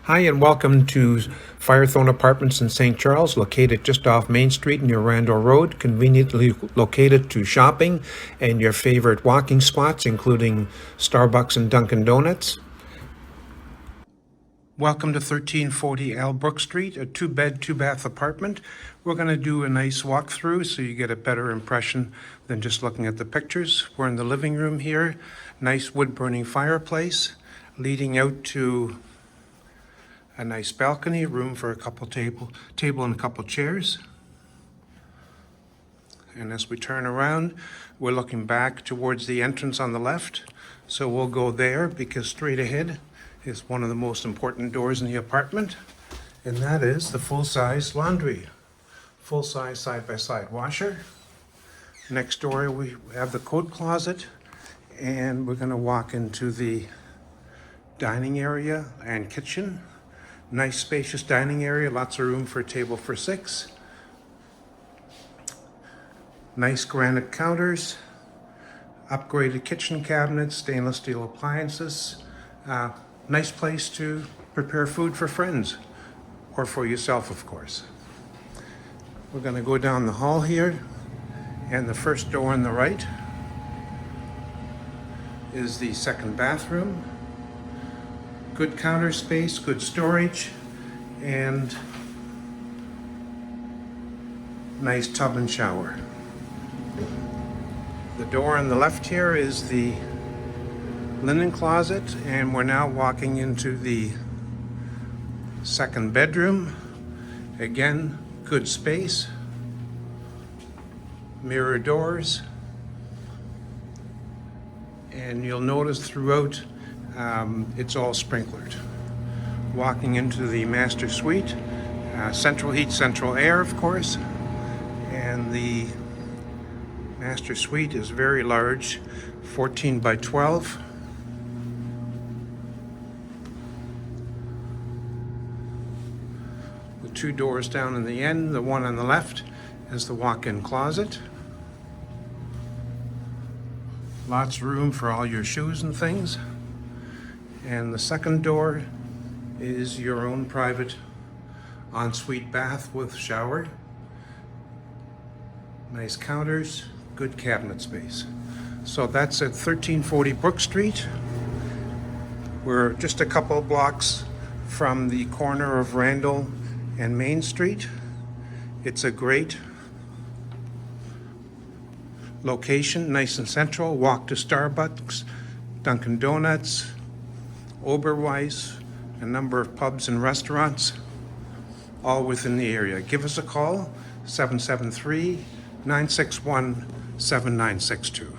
Hi, and welcome to Firethorne Apartments in St. Charles, located just off Main Street near Randall Road, conveniently located to shopping and your favorite walking spots, including Starbucks and Dunkin' Donuts. Welcome to 1340 Brook Street, a two-bed, two-bath apartment. We're going to do a nice walkthrough so you get a better impression than just looking at the pictures. We're in the living room here, nice wood-burning fireplace, leading out to a nice balcony, room for a couple table and a couple chairs. And as we turn around, we're looking back towards the entrance on the left. So we'll go there because straight ahead is one of the most important doors in the apartment, and that is the full-size laundry. Full-size side-by-side washer. Next door we have the coat closet, and we're going to walk into the dining area and kitchen. Nice spacious dining area, lots of room for a table for 6. Nice granite counters, upgraded kitchen cabinets, stainless steel appliances. Nice place to prepare food for friends, or for yourself, of course. We're going to go down the hall here, and the first door on the right is the second bathroom. Good counter space, good storage, and nice tub and shower. The door on the left here is the linen closet, and we're now walking into the second bedroom. Again, good space, mirror doors, and you'll notice throughout it's all sprinklered. Walking into the master suite, central heat, central air, of course, and the master suite is very large, 14 by 12. With 2 doors down in the end. The one on the left is the walk-in closet. Lots of room for all your shoes and things. And the second door is your own private ensuite bath with shower. Nice counters, good cabinet space. So that's at 1340 Brook Street. We're just a couple of blocks from the corner of Randall and Main Street. It's a great location, nice and central. Walk to Starbucks, Dunkin' Donuts, Oberweis, a number of pubs and restaurants, all within the area. Give us a call, 773-961-7962.